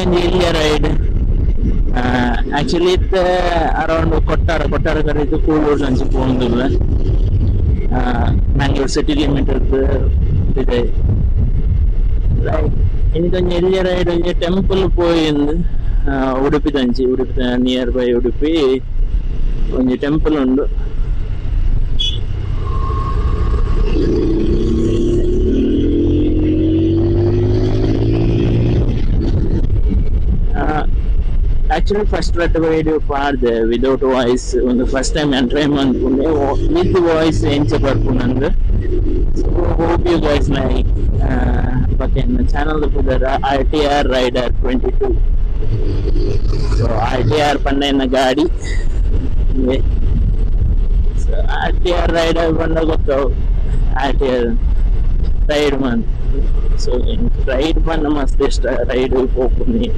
ಒಂದು ಇಲ್ಲಿಯ ride actually ಇತ್ತು ಅರೌಂಡ್ ಕೊಟ್ಟಾರ ಕರೀದು ಕೂಳೂರು ಅಂಚೆ ಪೋಂದುಲ್ಲ ಮ್ಯಾಂಗ್ಳೂರ್ ಸಿಟಿ ಲಿಮಿಟೆಡ್ ಇದೆ ಇನ್ನೊಂದು ಎಲ್ಲಿಯ ರೈಡ್ ಒಂಜಿ ಟೆಂಪಲ್ ಪೋಯಿಂದು ಉಡುಪಿ ನಿಯರ್ ಬೈ ಉಡುಪಿ ಒಂಜಿ ಟೆಂಪಲ್ ಉಂಡು ಆಕ್ಚುಲಿ ಫಸ್ಟ್ ವಿಡಿಯೋ ಪಾಡ್ದೆ ವಿದೌಟ್ ವಾಯ್ಸ್ ಒಂದು ಫಸ್ಟ್ ಟೈಮ್ ನಾನು ಟ್ರೈ ಮಾಡ್ಕೊಂಡೆ ವಿತ್ ವಾಯ್ಸ್ ಎಂಚ ಬರ್ಕೊಂಡೆ ಹೋಪ್ ಯು ಗೈಸ್ ಲೈಕ್ ಮತ್ತೆ ಚಾನಲ್ ಪುದರ RTR Raider 22 ಸೊ RTR ಪಂಡ ಗಾಡಿ ಸೊ RTR Raider ಪಂಡ ಗೊತ್ತಾವು RTR ride month so ride ಪಂಡ ಮಸ್ತ್ ಇಷ್ಟ ರೈಡ್ ಹೋಗ್ತೀನಿ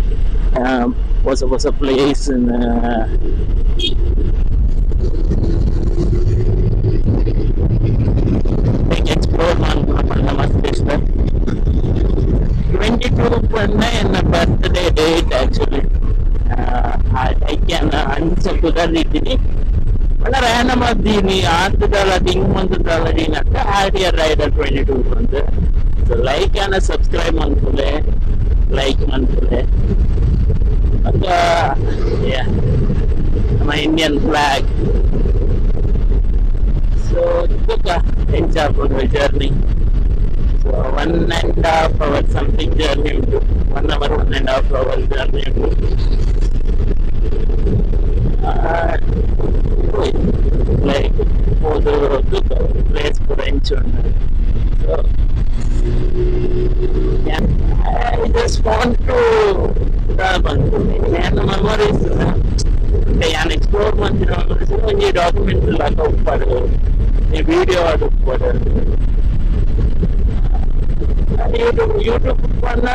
ಹೊಸ ಪ್ಲೇಸ್ ಎಕ್ಸ್ಪ್ಲೋರ್ ಮಾಡ್ಕೊಂಡ ಮಸ್ತ್ ಇಷ್ಟ 22 ಪಂಡ ಎನ್ನ ಬರ್ತ್ಡೇ ಡೇಟ್ ಆಕ್ಚುಲಿ ಅಂಚ ಕುದರ್ದಿದ್ದೀನಿ ಅಲ್ಲ ರ್ಯಾಂಡಮ್ ಆದ್ದೀನಿ ಆತದಲ್ಲ ದಿಂಗ್ ಮಂತದಲ್ಲ ಅಂತ RTR Raider 22 ಬಂದು ಸೊ ಲೈಕ್ ಅನ್ನ ಸಬ್ಸ್ಕ್ರೈಬ್ ಮಾಡ್ಕೊಳ್ಳೆ ಲೈಕ್ ಮಾಡ್ಕೊಳ್ಳೆ ಮತ್ತೆ ನಮ್ಮ ಇಂಡಿಯನ್ ಫ್ಲಾಗ್ ಸೊ ಎಂಜಾಯ್ ಮಾಡ್ಕೊಂಡು journey so 1.5 hour something journey ಉಂಟು 1 hour 1.5 hour ಜರ್ನಿ ಉಂಟು ಲೈಕ್ ಹೋದ ಪ್ಲೇಸ್ ಕೂಡ ಎಂಚು ಉಂಟು so I just want to ಬಂತು ನನ್ನ ಮೆಮೊರೀಸ್ ನಾನು ಎಕ್ಸ್ಪ್ಲೋರ್ ಮಾಡ್ತಿರೋ ಒಂಜಿ ಡಾಕ್ಯುಮೆಂಟ್ ಎಲ್ಲ ಉಪ್ಪಾಡು ವಿಡಿಯೋ ಅದು ಉಪ್ಪಾಡು ಯೂಟ್ಯೂಬ್ ಪಂಡ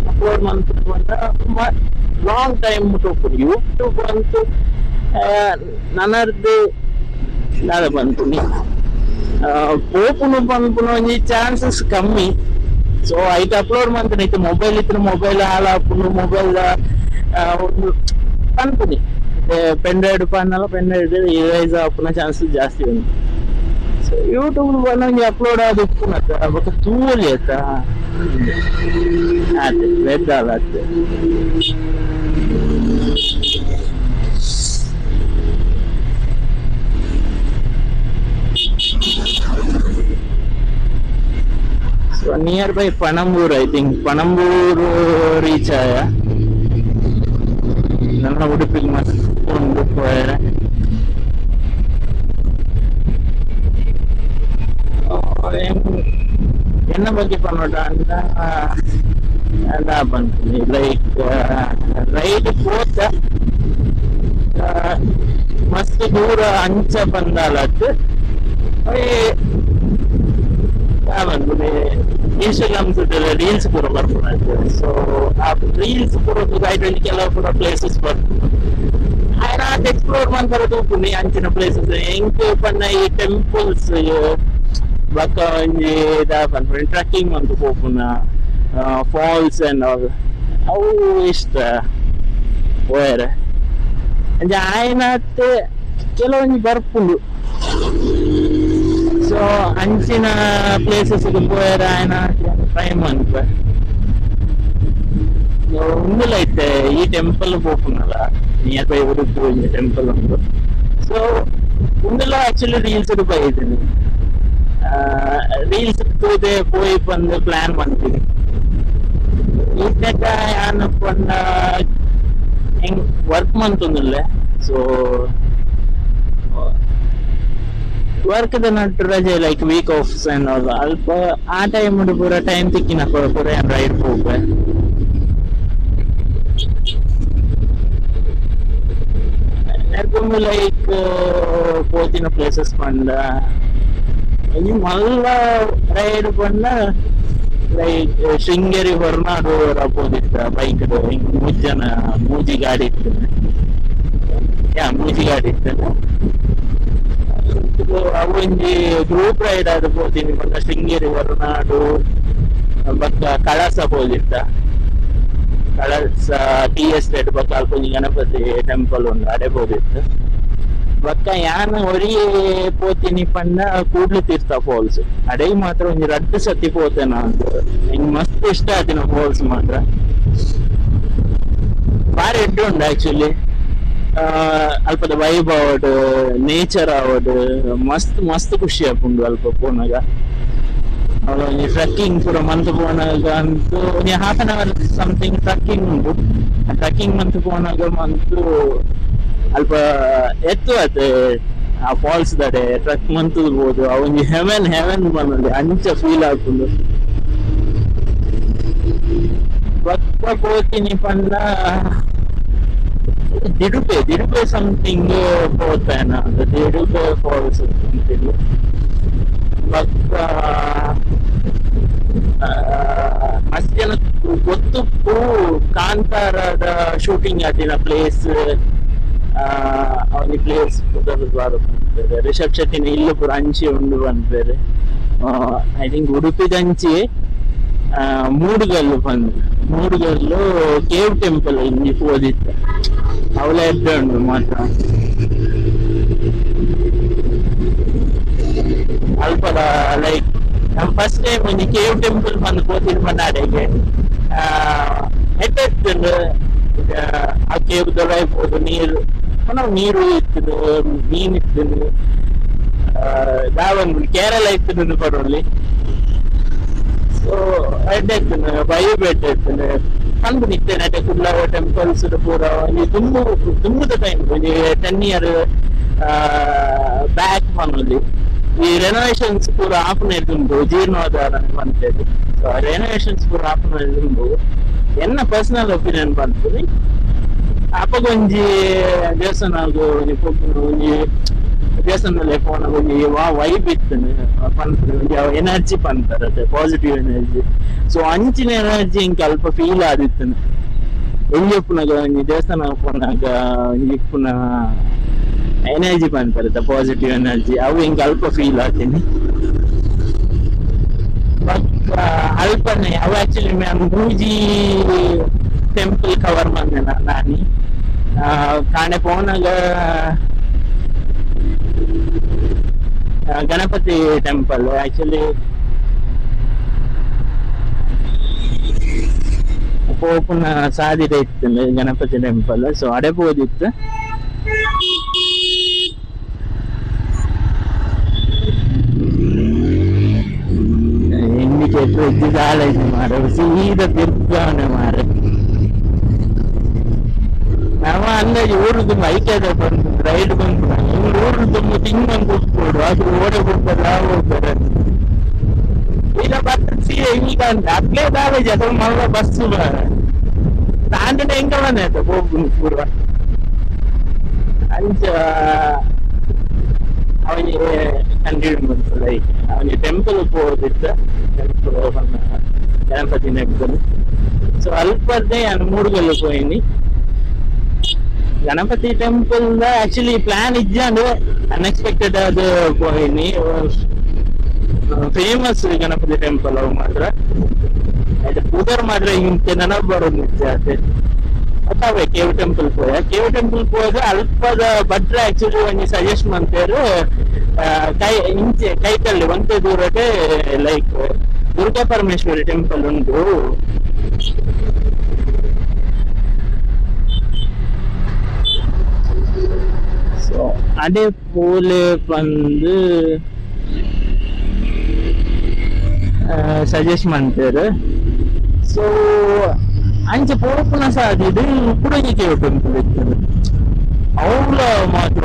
ಅಪ್ಲೋಡ್ ಮಾಡ್ತಿರುವಂತ ಲಾಂಗ್ ಟೈಮ್ ಮುಟ್ಟುಪ್ಪು ಯೂಟ್ಯೂಬ್ ಅಂತೂ ನನ್ನದು ನಾಳೆ ಬಂತು ಪೋಪುನು ಪಂಪುನು ಒಂಜಿ ಚಾನ್ಸಸ್ ಕಮ್ಮಿ ಸೊ ಐಟ್ ಅಪ್ಲೋಡ್ ಮಾಡ್ತೀನಿ ಐತೆ ಮೊಬೈಲ್ ಇತ್ತು ಮೊಬೈಲ್ ಹಾಳಾಪುನು ಮೊಬೈಲ್ ಒಂದು ಪನ್ಪುನಿ ಪೆನ್ ಡ್ರೈವ್ ಪನ್ನಲ್ಲ ಪೆನ್ ಡ್ರೈವ್ ಇರೈಸ್ ಆಪುನ ಚಾನ್ಸಸ್ ಜಾಸ್ತಿ ಉಂಟು ಸೊ ಯೂಟ್ಯೂಬ್ ಬಂದು ಒಂಜಿ ಅಪ್ಲೋಡ್ ಆದ ಉಪ್ಪುನತ್ತ ಅವಾಗ ತೂಲಿ ಆಯ್ತ ಆಯ್ತು ರೆಡ್ ಆಲ್ ಆಯ್ತು So nearby Panambur, I think Panambur reach aya. Nanna Udupil matkondu hoyare. Enna ಬಗ್ಗೆ ಪನ್ನೋಟ ಅಂತ ಅದ ಬಂತು ಲೈಕ್ ರೈಡ್ ಹೋದ ಮಸ್ತ್ ದೂರ ಅಂಚ ಬಂದಾಲತ್ ಇನ್ಸ್ಟಾಗ್ರಾಮ್ ರೀಲ್ಸ್ ಪೂರ ಬರ್ಕೊಂಡು ಸೊ ಆ ರೀಲ್ಸ್ ಪೂರ ಐಟಲ್ಲಿ ಕೆಲವು ಪೂರ ಪ್ಲೇಸಸ್ ಬರ್ಕೊಂಡು ಆಯ್ತು ಎಕ್ಸ್ಪ್ಲೋರ್ ಮಾಡ್ಬಾರದು ಪುಣ್ಯ ಅಂಚಿನ ಪ್ಲೇಸಸ್ ಹೆಂಗ್ ಪನ್ನ ಈ ಟೆಂಪಲ್ಸ್ ಬಕ್ಕ ಒಂಜಿ ಬಂದ್ಬಿಟ್ಟು ಟ್ರೆಕ್ಕಿಂಗ್ ಅಂತ ಹೋಗ್ಪುನ ಫಾಲ್ಸ್ ಅಂಡ್ ಆಲ್ ಅವು ಇಷ್ಟ ಹೋಯರೆ ಆಯ್ನತ್ತೆ ಕೆಲವೊಂದು ಬರ್ಪುಂಡು ಸೊ ಅಂಚಿನ ಪ್ಲೇಸಸ್ ಹೋಯರೆ ಆಯ್ನ ಟ್ರೈ ಮಾಡ್ಪ ಒಂದಿಲ್ಲ ಐತೆ ಈ ಟೆಂಪಲ್ ಹೋಗ್ಪುನಲ್ಲ ನಿಯರ್ ಬೈ ಉಡುಪಿ ಟೆಂಪಲ್ ಉಂಟು ಸೊ ಒಂದಿಲ್ಲ ಆಕ್ಚುಲಿ ರೀಲ್ಸ್ ಬೈದಿನಿ ರೀಲ್ಸ್ ತೂದೆ போய் ಬಂದು ಪ್ಲಾನ್ ಮಾಡ್ತೀನಿ ಈಗ ಏನಪ್ಪಂಡ ಹೆಂಗ್ ವರ್ಕ್ ಮಾಡ್ತಂದಿಲ್ಲ ಸೊ ವರ್ಕ್ ನಟ್ಟು ರಜೆ like week offs and all ಅಲ್ಪ ಆ ಟೈಮ್ ಪೂರ ಟೈಮ್ ತಿಕ್ಕಿನ ಪೂರ ಏನ್ ರೈಡ್ ಹೋಗ್ಬೆ ಲೈಕ್ ಪೋತಿನ ಪ್ಲೇಸಸ್ ಪಂಡ ಮಲ್ಲ ರೈಡ್ ಪಂಡ ಲೈಕ್ ಶೃಂಗೇರಿ ಹೊರನಾಡು ರಪ್ಪೋದಿತ್ತ ಬೈಕ್ ಮುಜ್ಜನ ಮೂಜಿ ಗಾಡಿ ಇತ್ತು ಮೂಜಿ ಗಾಡಿ ಇತ್ತು ಅವೊಂಜಿ ಗ್ರೂಪ್ ರೈಡ್ ಆದ ಪೋತೀನಿ ಶೃಂಗೇರಿ ಹೊರನಾಡು ಬಕ್ಕ ಕಳಸ ಪೋದಿತ್ತ ಕಳಸ ಟಿ ಎಸ್ಟೇಟ್ ಬೊಕ್ಕ ಅಲ್ಪೊಂಜಿ ಗಣಪತಿ ಟೆಂಪಲ್ ಉಂಡು ಅಡೆ ಬೋದಿತ್ತು. ಬೊಕ್ಕ ಯಾನ್ ಒರಿಯೇ ಪೋತಿನಿ ಪಂಡ ಕೂಡ್ಲು ತೀರ್ಥ ಫಾಲ್ಸ್ ಅಡೆ ಮಾತ್ರ ಒಂಜಿ ರಡ್ಡ್ ಸತಿ ಪೋತೆನ ಅಂತ ನಂಗೆ ಮಸ್ತ್ ಇಷ್ಟ ಆತಿನ ಫಾಲ್ಸ್ ಮಾತ್ರ ಬಾರಿ ಎಡ್ಡು ಉಂಡು ಆಕ್ಚುಲಿ. ಅಲ್ಪದ ವೈಬ್ ಆವಡ್ ನೇಚರ್ ಆವಡ್ ಮಸ್ತ್ ಮಸ್ತ್ ಖುಷಿ ಆಪುಂಡು ಅಲ್ಪ ಪೋನಾಗ. ಒಂಜಿ ಟ್ರಕ್ಕಿಂಗ್ ಪೂರ ಮಂತ್ ಪೋನಾಗ ಅಂತೂ ಒಂಜಿ half an hour something trekking ಉಂಟು. ಟ್ರಕ್ಕಿಂಗ್ ಮಂತ್ ಪೋನಾಗ ಮಂತು ಅಲ್ಪ ಎತ್ತು ಆತೆ ಆ ಫಾಲ್ಸ್ ದಡೆ ಟ್ರಕ್ ಮಂತುಬೋದು. ಅವೊಂಜಿ ಹೆವೆನ್ ಹೆವೆನ್ ಬಂದಲ್ಲಿ ಅಂಚ ಫೀಲ್ ಆಪುಂಡು. ಬಕ್ಕ ಪೋತಿನಿ ಪಂಡ ದಿಡುಪೆ ಸಮಥಿಂಗ್ ಪೋತಾನ ದಿಡುಪೆ ಫಾಲ್ಸ್ ಅಂತೇಳಿ. ಬಕ್ಕ ಮಸ್ತ್ ಜನ ಗೊತ್ತುಪ್ಪು ಕಾಂತಾರದ ಶೂಟಿಂಗ್ ಆದಿನ ಪ್ಲೇಸ್ ಅವನಿ ಪ್ಲೇಸ್ ಬಂದ್ಬೇರೆ. ರಿಷಬ್ ಶೆಟ್ಟಿನ ಇಲ್ಲು ಪೂರ ಅಂಚಿ ಉಂಡು ಬಂದ್ಬೇರೆ. ಐ ಥಿಂಕ್ ಉಡುಪಿದಂಚಿ ಮೂಡುಗಲ್ಲು ಕೇವ್ ಟೆಂಪಲ್ ಇಂಜಿ ಪೋದಿತ್ತ ಅವಳ ಎಡ್ಡೆ ಉಂಡು ಮಾತ್ರ. ಅಲ್ಪದ ಲೈಕ್ ನಮ್ ಫಸ್ಟ್ ಟೈಮ್ ಒಂಜಿ ಕೇವ್ ಟೆಂಪಲ್ ಬಂದು ಪೋತಿದ್ ಮನ್ನಾಡೆಗೆ ಎಡ್ಡೆ ಆ ಕೇವ್ ದೊರೈಬೋದು ನೀರು ಇತ್ತು, ಮೀನ್ ಇತ್ತು. ದಾವಂಗ್ ಕೇರಳ ಇತ್ತು ಕೊಡೋಲ್ಲಿ. ಸೊ ಎಡ್ಡೆ ವೈಬ್ ಎಡ್ಡೆ ಪಂದ್ ನಿತ್ತೇನೆ ಅಡೆ ಕುಡ್ಲ ಟೆಂಪಲ್ಸ್ ಪೂರ ತುಂಬುದ ಟೈಮ್ 10 year ಬ್ಯಾಕ್ ಪನ್ನೊಲಿ ಈ ರೆನೋವೇಷನ್ಸ್ ಪೂರ ಆಪುನೇದು ಉಂಟು ಜೀರ್ಣೋದ್ಧಾರ ಬಂತೇದು. ಸೊ ರೆನೋವೇಷನ್ಸ್ ಪೂರ ಆಪುನೇದು ಉಂಟು. ಎನ್ನ ಪರ್ಸನಲ್ ಒಪಿನಿಯನ್ ಬಂತು ಅಪ್ಪಗೊಂಜಿ ದೇವಸ್ಥಾನ ಒಂಜಿ ದೇವಸ್ಥಾನದಲ್ಲಿ ಪೋನ ಒಂಜಿ ವೈಬ್ ಇತ್ತು ಒಂಜಿ ಎನರ್ಜಿ ಪಂತಾರೆ ಪಾಸಿಟಿವ್ ಎನರ್ಜಿ. ಸೊ ಅಂಚಿನ ಎನರ್ಜಿ ಇಂಕ ಅಲ್ಪ ಫೀಲ್ ಆದಿತ್ತು ಎಲ್ಲಿ ಪುನಗ ಒಂಜಿ ದೇವಸ್ಥಾನ ಪೋನಾಗ ಪುನ ಎನರ್ಜಿ ಪಂತಾರೆ ಪಾಸಿಟಿವ್ ಎನರ್ಜಿ ಅವು ಇಂಕ ಅಲ್ಪ ಫೀಲ್ ಆತೀನಿ. ಅಲ್ಪನೆ ಅವು ಆಕ್ಚುಲಿ ಮೂಜಿ ಟೆಂಪಲ್ ಕವರ್ ಮಂದೆ ನಾನಿ ಕಾಣೆ ಪೋನಾಗ ಗಣಪತಿ ಟೆಂಪಲ್ ಆಕ್ಚುಲಿ ಪೋಪುನ ಸಾಧ್ಯತೆ ಇತ್ತು ಗಣಪತಿ ಟೆಂಪಲ್. ಸೊ ಅಡೆ ಬೋದಿತ್ತು. ಇಂಡಿಕೇಟರ್ ಇದ್ದಿದ್ದಾಳೆ ಮಾರ ಸೀದಾ ತಿರ್ಗಾವಣೆ ಮಾರ. ನಾವ ಅಂದಾಜು ಊರದ್ದು ಬೈಕ್ ಅದ ಬಂದು ರೈಡ್ ಬಂದು ಊರು ತುಂಬ ತಿಂಗೊಂಡು ಕೂತ್ಕೊಡು ಅದು ಓಡೆ ಹೋಗ್ತಾರೆ ಹೋಗ್ತಾರೆ ಈಗ ಬರ್ತೀ ಈಗ ಅಪ್ಲೇ ದಾವೆ ಜನ ಮಗ ಬಸ್ಸು ತಾಂಡ ಹೆಂಗ ಬಂದ ಹೋಗ್ಬು ಪೂರ್ವ ಅಂಚ ಅವನಿಗೆ ಕಂಟಿನ್ಯೂ ಬಂತು. ಲೈಕ್ ಅವನಿಗೆ ಟೆಂಪಲ್ ಹೋದಿತ್ತ ಟೆಂಪಲ್ ಗಣಪತಿ ಟೆಂಪಲ್. ಸೊ ಅಲ್ಪದೇ ಮೂಡುಗಲ್ಲು ಹೋಯಿನಿ ಗಣಪತಿ ಟೆಂಪಲ್ ಆಕ್ಚುಲಿ ಪ್ಲಾನ್ ಇಜ್ಜಾಂಡು ಅನ್ಎಕ್ಸ್ಪೆಕ್ಟೆಡ್ ಅದು ಹೋಯಿನಿ. ಫೇಮಸ್ ಗಣಪತಿ ಟೆಂಪಲ್ ಅವು ಮಾತ್ರ ಪೂದರ್ ಮಾತ್ರ ಹಿಂಗೆ ನನಗೆ ಬರೋದು ನಿಜ ಅದೇ ಅದೇ ಕೇವ್ ಟೆಂಪಲ್ ಹೋದ ಅಲ್ಪದ ಭಟ್ರ ಆಕ್ಚುಲಿ ಒಂಜಿ ಸಜೆಸ್ಟ್ ಮಾಡ್ತಾರೆ ಕೈತಲ್ಲಿ ಒಂದೇ ದೂರಕ್ಕೆ ಲೈಕ್ ದುರ್ಗಾ ಪರಮೇಶ್ವರಿ ಟೆಂಪಲ್ ಉಂಟು. ಸೊ ಅದೇ ಪೋಲೆ ಬಂದು ಸಜೆಸ್ಟ್ ಮಾಡ್ತಾರೆ. ಸೊ ಅಂಚ ಪೋಪುನ ಸಾಧ್ಯತೆ ಕುಡಗಿ ಕೇವ್ ಟೆಂಪಲ್ ಇರ್ತದೆ ಅವಳ ಮಾತ್ರ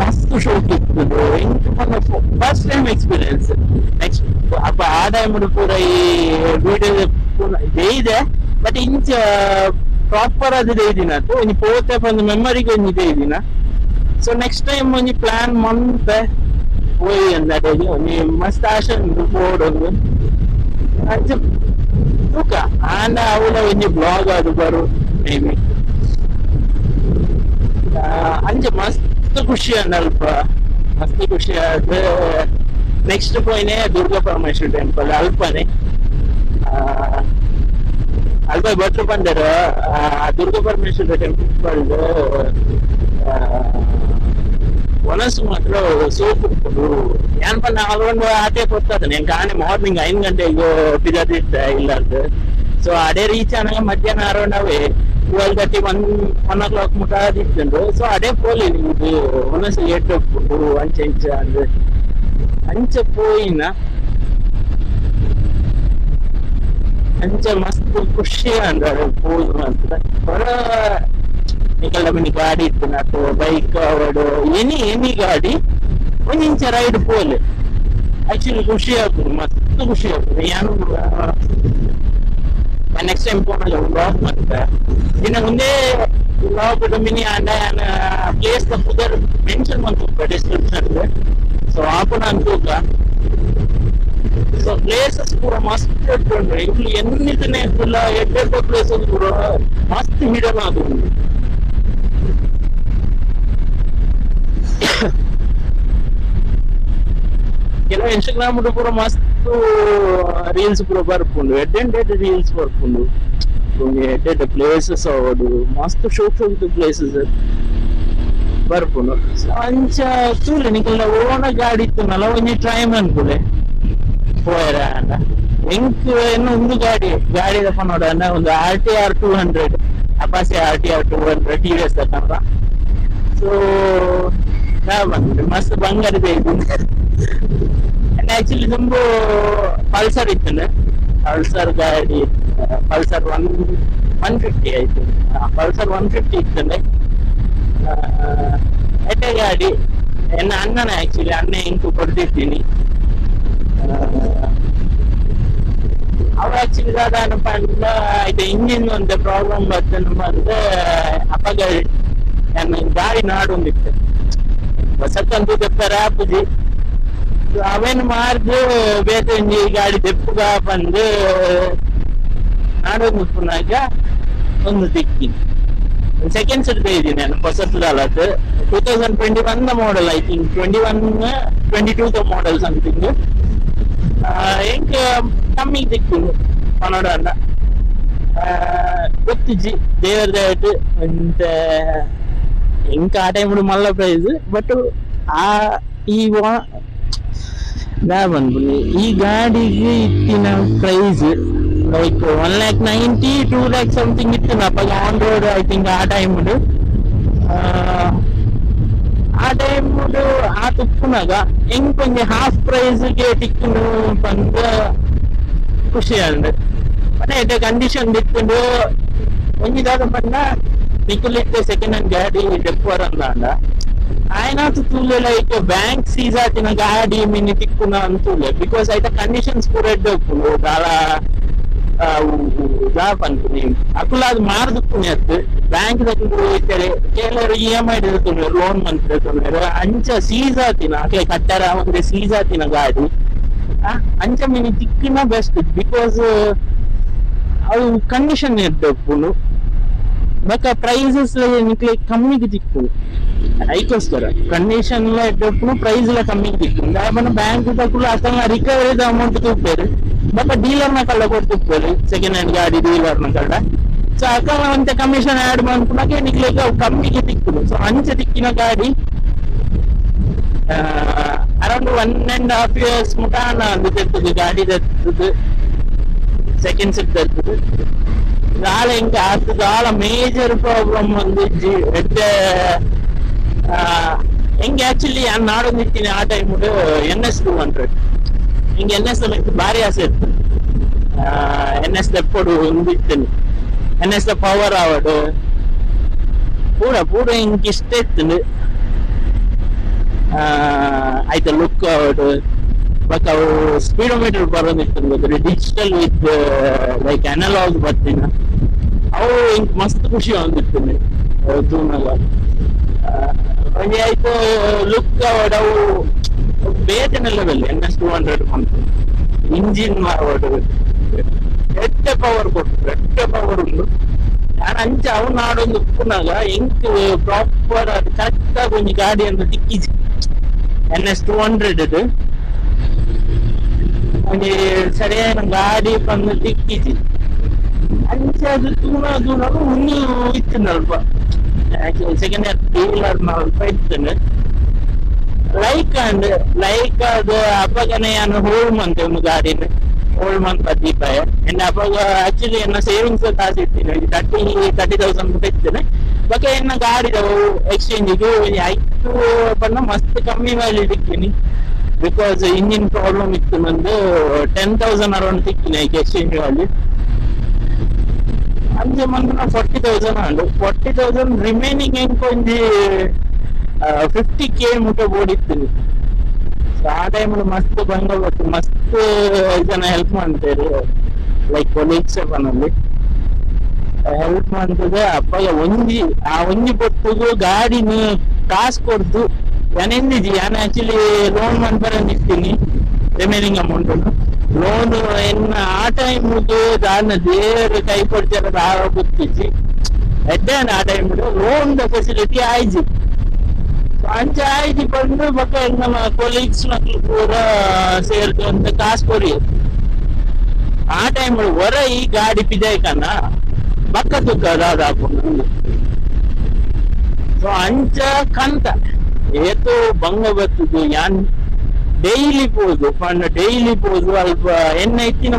ಮಸ್ತ್ ಶೋಕ್ ಇರ್ತದೆ. ಫಸ್ಟ್ ಟೈಮ್ ಎಕ್ಸ್ಪೀರಿಯನ್ಸ್ ಅಪ್ಪ ಆ ಟೈಮ್ ಪೂರ ಈ ವಿಡಿಯೋ ಇದೆ ಬಟ್ ಇಂಚ ಪ್ರಾಪರ್ ಅದು ದಿನ ಒಂಜಿ ಪೋತೆ ಬಂದು ಮೆಮರಿಗೆ ಒಂಜಿ ದಿನ. ಸೊ ನೆಕ್ಸ್ಟ್ ಟೈಮ್ ಒಂಜಿ ಪ್ಲಾನ್ ಮಂತೆ ಹೋಯ್ ಅಂದಡೆಗೆ ಒಂಜಿ ಮಸ್ತ್ ಆಶೆ ಉಂಟು ಪೋಡೊಂದು ಅಂಚ ತೂಕ ಆಂಡ ಅವಳ ಒಂಜಿ ಬ್ಲಾಗ್ ಅದು ಬರು ಮೇ ಬಿ ಅಂಚ ಮಸ್ತ್ ಖುಷಿ ಅಂದಲ್ಪ ಮಸ್ತ್ ಖುಷಿ ಆದ. ನೆಕ್ಸ್ಟ್ ಪೋಯ್ನೆ ದುರ್ಗಾ ಪರಮೇಶ್ವರಿ ಟೆಂಪಲ್ ಅಲ್ಪನೆ ಅಲ್ಪ ಭಟ್ರು ಬಂದರು ದುರ್ಗಾ ಪರಮೇಶ್ವರ ಟೆಂಪಲ್ ಒನಸು ಮಾತ್ರ ಸೋಪ್ ಉಂಟು ಏನ್ ಪಂಡ ಅವರೊಂದು ಆಟೆ ಕೊಡ್ತದೆ నేను కానీ మార్నింగ్ 5 ಗಂಟೆಗೆ ಬಿದ್ದದಿದ್ದ ಇಲ್ಲದ್ದು ಸೊ ಅದೇ ರೀಚ್ ಆನಾಗ ಮಧ್ಯಾಹ್ನ ಅರೌಂಡ್ ಅವೇ 12:30 1 o'clock ಮುಟ ಆದಿತ್ತು ಸೊ ಅದೇ ಪೋಲಿ ನಿಮ್ದು ಒನಸು ಲೇಟ್ ಹೋಗ್ಬಿಟ್ಟು ಅಂಚೆ ಅಂದ್ರೆ ಅಂಚೆ ಪೋಯಿನ ಅಂಚೆ ಮಸ್ತ್ ಖುಷಿ ಅಂದ್ರೆ ಪೋದು ಮಾತ್ರ ಹೊರ ನಿಕಲ್ದ ಮನಿ ಗಾಡಿ ಇತ್ತು ಅಥವಾ ಬೈಕ್ ಅವಡು ಎನಿ ಗಾಡಿ ಒಂದಿಂಚ ರೈಡ್ ಪೋಲ್ ಆಕ್ಚುಲಿ ಖುಷಿ ಆಗ್ತದೆ ಮಸ್ತ್ ಖುಷಿ ಆಗ್ತದೆ ಏನು ನೆಕ್ಸ್ಟ್ ಟೈಮ್ ಪೋನಲ್ಲ ಬ್ಲಾಗ್ ಮತ್ತೆ ಇನ್ನು ಮುಂದೆ ಬ್ಲಾಗ್ ಮಿನಿ ಆಂಡ ಪ್ಲೇಸ್ ಪುದರ್ ಮೆನ್ಷನ್ ಮಾಡ್ತುಕ್ಕ ಡಿಸ್ಕ್ರಿಪ್ಷನ್ ಸೊ ಆಪಣ ಅಂತೂಕ ಸೊ ಪ್ಲೇಸಸ್ ಪೂರ ಮಸ್ತ್ ಇಟ್ಕೊಂಡ್ರೆ ಇಲ್ಲಿ ಎನ್ನಿದನೆ ಫುಲ್ಲ ಎಡ್ಡೆಡ್ಡ ಪ್ಲೇಸಸ್ ಪೂರ ಮಸ್ತ್ ಹಿಡನ್ ಅದು ಕೆಲವು ಇನ್ಸ್ಟಾಗ್ರಾಮ್ ಪೂರ ಮಸ್ತ್ ರೀಲ್ಸ್ ಪೂರ ಬರ್ಪುಂಡು ಎಡ್ಡೆಡ್ ರೀಲ್ಸ್ ಬರ್ಪುಂಡು ಎಡ್ಡೆಡ್ ಪ್ಲೇಸಸ್ ಅವಡು ಮಸ್ತ್ ಶೋಕ್ ಪ್ಲೇಸಸ್ ಬರ್ಪುಂಡು ಅಂಚ ತೂಲೆ ನಿಕಲ್ನ ಓನ ಗಾಡಿ ಇತ್ತು ನಲ ಒಂಜಿ ಟ್ರೈ ಮನ್ಪುಲೆ ಪೋಯರ ಅಂಡ ಎಂಕ್ ಇನ್ನು ಒಂದು ಗಾಡಿ ದಪ್ಪ ನೋಡ ಒಂದು RTR 200 ಅಪಾಸೆ RTR 200 TVS ತಕೊಂಡ ಸೊ ನಾ ಬಂದ್ರೆ ಮಸ್ತ್ ಬಂಗಾರದ ಆಕ್ಚುಲಿ ತುಂಬ ಪಲ್ಸರ್ ಇತ್ತು ಪಲ್ಸರ್ ಗಾಡಿ ಪಲ್ಸರ್ 150 ಆಯ್ತು ಪಲ್ಸರ್ 150 ಇತ್ತಂದ್ರೆ ಎಟ್ಟೆ ಗಾಡಿ ಎನ್ನ ಅಣ್ಣನ ಆಕ್ಚುಲಿ ಅಣ್ಣ ಇಂಕು ಕೊಡ್ತಿರ್ತೀನಿ ಅವ ಆಕ್ಚುಲಿ ದಾದಾನಪ್ಪ ಅಂದ ಇದು ಇಂಜಿನ್ ಒಂದು ಪ್ರಾಬ್ಲಮ್ ಬರ್ತನಪ್ಪ ಅಂದ್ರೆ ಅಪಘಾತ ಗಾಡಿ ನಾಡೊಂದಿತ್ತು ಹೊಸಕ್ಕಂತೂ ತೆಪ್ಪಾರ ಪೂಜಿ ಅವೇನು ಮಾರ್ದು ಬೇರೆ ಗಾಡಿ ತೆಪ್ಪುಗ ಬಂದು ನಾಡೊಂದು ಪುನಾಗ ಒಂದು ದಿಕ್ಕಿನ ಸೆಕೆಂಡ್ ಸೆಟ್ ಇದ್ದೀನಿ ನಾನು ಹೊಸದಾಲತ್ತು 2021 model I think 22 model something ಹೆಂಗ ಕಮ್ಮಿ ದಿಕ್ಕು ಪನ್ನಡ ಅಲ್ಲ ಗೊತ್ತಿಜ್ಜಿ ದೇವರ ದಯಟ್ಟು ಅಂತ ಹೆಂಗ ಆ ಟೈಮ್ ಮಲ್ಲ ಪ್ರೈಸ್ ಬಟ್ ಆ ಈ ಬಂದ್ಬಿಡಿ ಈ ಗಾಡಿಗೆ ಇತ್ತಿನ ಪ್ರೈಸ್ ಲೈಕ್ 1,90,000 2 lakh ಸಮಥಿಂಗ್ ಇತ್ತು ನಪ್ಪ ಆನ್ ರೋಡ್ ಐ ಥಿಂಕ್ ಆ ಟೈಮ್ ಆ ತುಪ್ಪುನಾಗ ಹೆಂಗ್ ಕೊಂಚ ಹಾಫ್ ಪ್ರೈಸ್ಗೆ ಟಿಕ್ಕು ಬಂದ ಖುಷಿ ಅಂಡ್ ಮತ್ತೆ ಕಂಡೀಷನ್ ಬಿಟ್ಟು ಒಂದಿದಾದ ಬಂದ ನಿಕ್ಕಲಿಕ್ಕೆ ಸೆಕೆಂಡ್ ಹ್ಯಾಂಡ್ ಗಾಡಿ ಡೆಪ್ಪರ್ ಅಂದ ఆయన తూలే లైక్ బ్యాంక్ సీజా తిన గాడి మిని తిక్కున అంతులే బికాజ్ అయితే కండిషన్స్ పూరెడ్ చాలా ಜಾಬ್ ಅನ್ತೀನಿ ಅಕುಲ ಅದು ಮಾರ್ದುಕ್ಕುನೆತ್ತು ಬ್ಯಾಂಕ್ ಹೋಗ್ತಾರೆ ಕೆಲವರು EMI ಇರ್ತಾರೆ ಲೋನ್ ಮಂತ್ರಿ ಅಂಚ ಸೀಸಾತಿನ ಅಕ್ಲೆ ಕಟ್ಟಾರ ಒಂದು ಸೀಸಾತಿನ ಗಾಡಿ ಅಂಚ ಮಿನಿ ತಿಕ್ಕಿನ ಬೆಸ್ಟ್ ಬಿಕಾಸ್ ಅವು ಕಂಡೀಷನ್ ಇರ್ಬೇಕು ಬಟ್ ಪ್ರೈಸಸ್ ನಿಕ್ಲೆ ಕಮ್ಮಿಗೆ ತಿಕ್ಕು ಅದಕ್ಕೋಸ್ಕರ ಕಂಡೀಷನ್ ಇಟ್ಟು ಪ್ರೈಸ್ ಎಲ್ಲ ಕಮ್ಮಿಗೆ ತಿಕ್ಕು ಯಾವನ್ನ ಬ್ಯಾಂಕ್ ತಕ್ಕಲು ಅಸಲ ರಿಕವರಿ ಅಮೌಂಟ್ ತೂಪಾರು ಬಟ್ ಡೀಲರ್ನ ಕಳ್ಳ ಕೊಡ್ತಿರ್ತಾರೆ ಸೆಕೆಂಡ್ ಹ್ಯಾಂಡ್ ಗಾಡಿ ಡೀಲರ್ನ ಕಳ್ಳ ಸೊ ಅಕ್ಕ ಅಂತ ಕಮಿಷನ್ ಆಡ್ ಮಾಡ್ಕೊಂಡಾಗ ನಿಕ್ಲಿಕ್ಕೆ ಅವು ಕಮ್ಮಿಗೆ ತಿಕ್ಕುದು ಸೊ ಅಂಚೆ ತಿಕ್ಕಿನ ಗಾಡಿ ಅರೌಂಡ್ 1.5 years ಮುಟ ನಾನು ತೆತ್ತದು ಗಾಡಿ ತೆತ್ತದು ಸೆಕೆಂಡ್ ಸೆಟ್ ತೆತ್ತದು ನಾಳೆ ಹಿಂಗೆ ಅದು ಭಾಳ ಮೇಜರ್ ಪ್ರಾಬ್ಲಮ್ ಒಂದಿಜ್ಜಿ ಹೆಂಗೆ ಆಕ್ಚುಲಿ ನಾನು ನಾಡೊಂದಿರ್ತೀನಿ ಆ ಟೈಮ್ NS 200 ಹಿಂಗೆ NS ಭಾರಿ ಆಸೆ ಇತ್ತು NS ತೆಪ್ಪಡು ಒಂದಿರ್ತೇನೆ NS ಪವರ್ ಆವಡು ಪೂರ ಹಿಂಗೆ ಇಷ್ಟ ಇತ್ತು ಆಯ್ತಾ ಲುಕ್ ಆವಡು ಬಟ್ ಅವು ಸ್ಪೀಡೋಮೀಟರ್ ಬರೋದಿತ್ತು ಡಿಜಿಟಲ್ ವಿತ್ ಲೈಕ್ ಅನಲಾಗ್ ಬರ್ತೀನ ಅವು ಹಿಂಗೆ ಮಸ್ತ್ ಖುಷಿ ಒಂದಿರ್ತೀನಿ ತೂನಲ್ಲ ಹಾಗೆ ಆಯ್ತು ಲುಕ್ ಆವಡು ಅವು ಬೇಜನ ಲೆವೆಲ್ NS 200 ಬಂತು ಇಂಜಿನ್ ಮಾವಡು ಎಟ್ಟೆ ಪವರ್ ಕೊಟ್ಟು ಎಟ್ಟೆ ಪವರ್ ಉಂಟು ನಾನು ಅಂಚೆ ಅವು ನಾಡೊಂದು ಉಪ್ಪುನಾಗ ಹೆಂಗ್ ಪ್ರಾಪರ್ ಅದು ಕರೆಕ್ಟ್ ಆಗಿ ಒಂದು ಗಾಡಿಯನ್ನು ತಿಕ್ಕಿಸಿ NS 200 ಒಂದು ಸರಿಯಾದ ಗಾಡಿ ಬಂದು ತಿಕ್ಕಿಸಿ ಅಂಚೆ ಅದು ತೂಣ ಹುಣ್ಣು ಇತ್ತು ಅಲ್ಪ ಸೆಕೆಂಡ್ ಇಯರ್ ಟೂ ವೀಲರ್ ಅಲ್ಪ ಇತ್ತೇನೆ ಲೈಕ್ ಅದು ಅಪ್ಪಗನೆ ನಾನು ಹೋಲ್ಡ್ ಮಂತೆ ಒಂದು ಗಾಡಿನ ಹೋಲ್ಡ್ ಮಂತ್ ದೀಪಾಯ ಎನ್ನ ಅಪ್ಪಗ ಆಕ್ಚುಲಿ ಎನ್ನ ಸೇವಿಂಗ್ಸ್ ಕಾಸು ಇರ್ತೀನಿ 30,000 ಇರ್ತೇನೆ ಬಗ್ಗೆ ಎನ್ನ ಗಾಡಿ ಎಕ್ಸ್ಚೇಂಜಿಗೆ ಆಯ್ತು ಬಣ್ಣ ಮಸ್ತ್ ಕಮ್ಮಿ ವ್ಯಾಲ್ಯೂ ಇಕ್ಕಿನಿ ಬಿಕಾಸ್ ಇಂಜಿನ್ ಪ್ರಾಬ್ಲಮ್ ಇತ್ತು ನಂದು 10,000 ಅರೌಂಡ್ ತಿಕ್ಕಿನಿ ಈಗ ಎಕ್ಸ್ಚೇಂಜ್ ವ್ಯಾಲ್ಯೂ ಅಂಚೆ ಮಂತ್ 40,000 40,000 ರಿಮೈನಿಂಗ್ ಎಂಕೊಂಜಿ 50K ಮುಟ್ಟ ಓಡಿರ್ತೀನಿ ಆ ಟೈಮಲ್ಲಿ ಮಸ್ತ್ ಬಂದು ಮಸ್ತ್ ಜನ ಹೆಲ್ಪ್ ಮಾಡ್ತಾರೆ ಲೈಕ್ ಕೊಲೀಗ್ಸ್ ಮನಲ್ಲಿ ಹೆಲ್ಪ್ ಮಾಡ್ತದೆ ಅಪ್ಪಗ ಒಂಜಿ ಪೊತ್ತುಗು ಗಾಡಿನ ಕಾಸು ಕೊಡ್ದು ನಾನೆಂದಿಜಿ ನಾನು ಆಕ್ಚುಲಿ ಲೋನ್ ಮಾಡ್ಬರಂದಿರ್ತೀನಿ ರಿಮೈನಿಂಗ್ ಅಮೌಂಟ್ ಲೋನ್ ಎನ್ನ ಆ ಟೈಮ್ಗೆ ದಾನ ದೇವರು ಕೈ ಕೊಡ್ತಾರ ಗೊತ್ತಿಜ್ಜಿ ಎಡ್ಡೆ ಆ ಟೈಮ್ ಲೋನ್ ಫೆಸಿಲಿಟಿ ಆಯ್ಜಿ ಅಂಚೆ ಆಯ್ತು ಬಂದು ಬಕ್ಕ ನಮ್ಮ ಕೊಲೀಗ್ಸ್ ಪೂರ ಸೇರ್ದು ಅಂತ ಕಾಸು ಕೊಡಿ ಆ ಟೈಮ್ ಹೊರ ಈ ಗಾಡಿ ಪಿದಾಯ್ಕನ ಬಕ್ಕ ತುಕ್ಕ ಹಾಕೊಂಡು ಸೊ ಅಂಚ ಕಂತ ಏತು ಬಂಗ ಬರ್ತದು ಯಾನ್ ಡೈಲಿ ಪೋದು ಪಂಡ ಡೈಲಿ ಪೋದು ಅಲ್ಪ ಎಣ್ಣೆ ಇತ್ತಿನ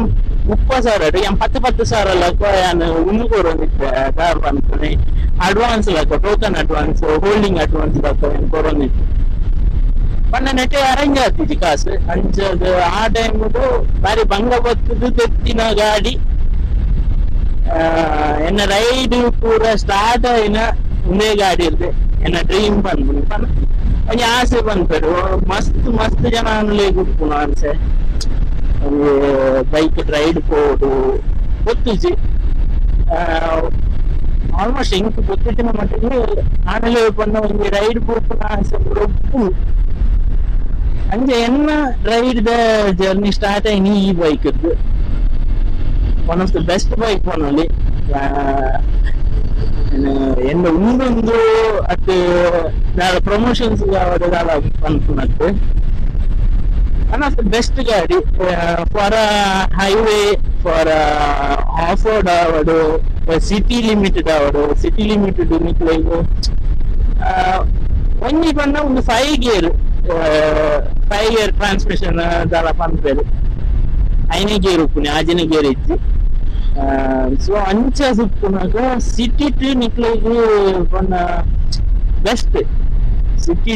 30,000 ಯಾನ್ 10,000 ಲಕ್ಕ ಯಾನ್ ಉಣ್ಣು ಕೊಡೋದಿತ್ತೆ ಕಾರ್ ಬಂತಾನೆ ಅಡ್ವಾನ್ಸ್ ಲಕ್ಕ ಟೋಕನ್ ಅಡ್ವಾನ್ಸ್ ಹೋಲ್ಡಿಂಗ್ ಅಡ್ವಾನ್ಸ್ ಲಕ್ಕ ಏನ್ ಕೊಡೋದಿತ್ತು ಪಂಡ ನೆಟ್ಟೆ ಅರೇಂಜ್ ಆಗ್ತಿತ್ತು ಕಾಸು ಅಂಚದು ಆ ಟೈಮ್ ಬಾರಿ ಬಂಗ ಬರ್ತದು ತೆತ್ತಿನ ಗಾಡಿ ಎನ್ನ ರೈಡ್ ಪೂರ ಸ್ಟಾರ್ಟ್ ಆಯ್ನ ಒಂದೇ ಗಾಡಿ ಇರ್ದೆ ಎನ್ನ ಡ್ರೀಮ್ ಬಂದು ಒಂಜಿ ಆಸೆ ಬಂದ್ಪೇರು ಮಸ್ತ್ ಜನ ಅನ್ಲೇ ಗುಪ್ಪುನ ಅನ್ಸೆ ಬೈಕ್ ರೈಡ್ ಪೋಡು ಗೊತ್ತುಜಿ ಆಲ್ಮೋಸ್ಟ್ ಇಂಕ್ ಗೊತ್ತಿನ ಮಟ್ಟಿಗೆ ಆಮೇಲೆ ಬಂದ ಒಂದು ರೈಡ್ ಪೋಪುನ ಆಸೆ ಒಪ್ಪು ಅಂಜೆ ಎನ್ನ ರೈಡ್ ದ ಜರ್ನಿ ಸ್ಟಾರ್ಟ್ ಆಯ್ನಿ ಈ ಬೈಕ್ ಇದ್ದು one of the best bike ಒನ್ನಲ್ಲಿ என்ன உண்டு அது ಪ್ರಮೋಷನ್ಸ್ ಅನ್ಕೊಂಡದ್ದು ಒನ್ ಆಫ್ ದ ಬೆಸ್ಟ್ ಗಾಡಿ for highway for off road ಆವಡು ಸಿಟಿ ಲಿಮಿಟೆಡ್ ಆವಡು ಸಿಟಿ ಲಿಮಿಟೆಡ್ ನಿಕ್ಲೆಗು ಒಂಜಿ ಬಂದ ಒಂದು 5 ಗೇರ್ ಟ್ರಾನ್ಸ್ಮಿಷನ್ ದಾಲ ಪಂಪೇರು 5 ಗೇರ್ ಉಪ್ಪುನಿ 6 ಗೇರ್ ಇತ್ತು ಸೊ ಅಂಚ ಸುಪ್ಪುನಾಗ ಸಿಟಿ ನಿಕ್ಲೆಗು ಪನ್ನ ಬೆಸ್ಟ್ ಸಿಟಿ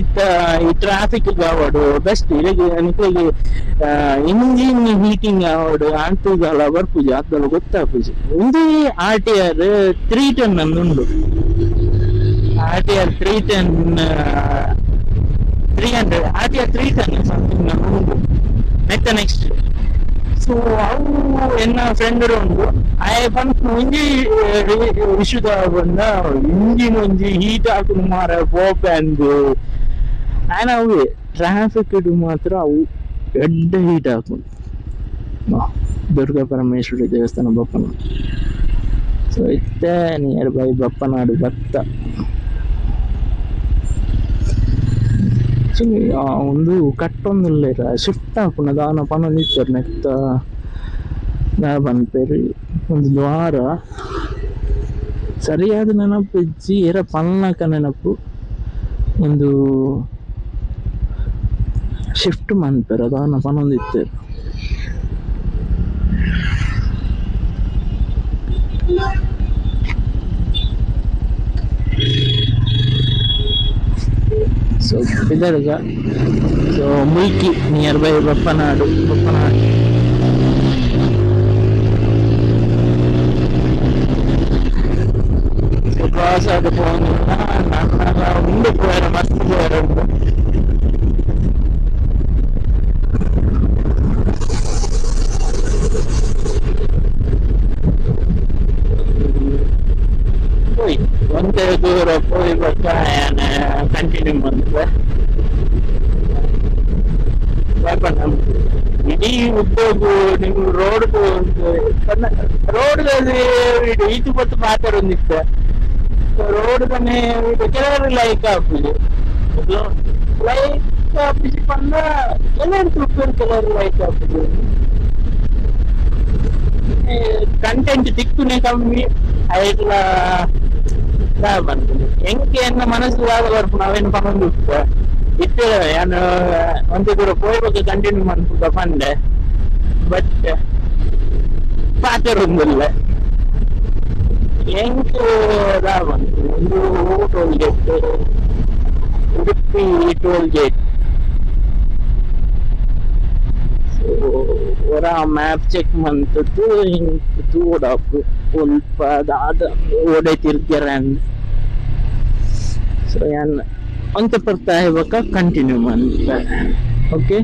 ಈ ಟ್ರಾಫಿಕ್ ಆವಡು ಬೆಸ್ಟ್ ನಿಕ್ಲೆಗೆ ಇಂಜಿನ್ ಹೀಟಿಂಗ್ ಆವಡು ಅಂತದಲ್ಲ ಬರ್ಪುಜಿ ಅದೆಲ್ಲ ಗೊತ್ತಾಪುಜಿ ಒಂದು RTR 310 ಅನ್ನುಂಡು RTR 310 300 RTR 310 ಸಮಥಿಂಗ್ ಅನ್ನುಂಡು ಮೆತ್ತ ನೆಕ್ಸ್ಟ್ ಸೊ ಅವು ಎನ್ನ ಫ್ರೆಂಡ್ ಉಂಟು ಆಯ್ ಬಂದು ಒಂಜಿ ವಿಷುದ ಬಂದ ಇಂಜಿನ್ ಒಂಜಿ ಹೀಟ್ ಹಾಕೊಂಡು ಮಾರ ಪೋಪೆ ಅಂದು ನಾನು ಅವೇ ಟ್ರಾಫಿಕ್ ಇಡು ಮಾತ್ರ ಅವು ಎಡ್ಡ ಹೀಟ್ ಹಾಕೊಂಡು ದುರ್ಗಾ ಪರಮೇಶ್ವರಿ ದೇವಸ್ಥಾನ ಬಪ್ಪನ ಸೊ ಇತ್ತೆ ನಿಯರ್ ಬೈ ಬಪ್ಪನಾಡು ಭತ್ತ ಒಂದು ಕಟ್ಟೊಂದಿಲ್ಲ ಶಿಫ್ಟ್ ಹಾಕೊಂಡು ದಾನ ಪಣ ನಿಂತರು ನೆಕ್ತ ಬಂದ್ಪೇರಿ ಒಂದು ದ್ವಾರ ಸರಿಯಾದ ನೆನಪು ಇಜ್ಜಿ ಏರ ಪನ್ನಕ ನೆನಪು ಒಂದು ಶಿಫ್ಟ್ ಮಂದ್ಪೇರು ದಾನ ಪಣೊಂದಿತ್ತೇರು ಸೊ ಬಿದರ್ಗ so Mulki nearby Bappanadu so cross ಆಗಿ ಪೋನಿಲ್ಲ ನನ್ನ ಉಂಡು ಪೋಯರ ಮಸ್ತ್ ಪೋಯರ ಉಂಟು ಒಂದೇ ದೂರ ಪೋಯಿ ಬಕ್ಕ ಕಂಟಿನ್ಯೂ ಮಾಡಿದ್ರೆ ಇಡೀ ಉದ್ದೋಗು ನಿಮ್ ರೋಡ್ ಈಚು ಬತ್ತು ಮಾತಾಡೊಂದಿತ್ತೆ ರೋಡ್ ಕನೆ ಕೆಲವರು ಲೈಕ್ ಆಪುಜಿ ಲೈಕ್ ಆಪುಜಿ ಪಂಡ ಎಲ್ಲರೂ ತುಪ್ಪರು ಕೆಲವರು ಲೈಕ್ ಆಪುಜಿ ಕಂಟೆಂಟ್ ದಿಕ್ಕುನೇ ಕಮ್ಮಿ ಆಯ್ತಲ್ಲ ಬಂತು ಎಂಕೆ ಎನ್ನ ಮನಸ್ಸು ಬರ್ಪು ನಾವೇನು ಪಂದು ಇತ್ತೇವೆ ನಾನು ಒಂದೇ ಕೂಡ ಪೋಯ್ಬೇಕು ಕಂಟಿನ್ಯೂ ಮಾಡ್ಬಿಟ್ಟ ಪಂಡೆ ಬಟ್ ಪಾತ್ರೊಂದಿಲ್ಲ ಎಂಟು ಬಂತು ಒಂದು toll gate Udupi toll gate ora map check mantutu intu oda ulpa dada ode tirgaran so yan anta parta hai baka continue man okay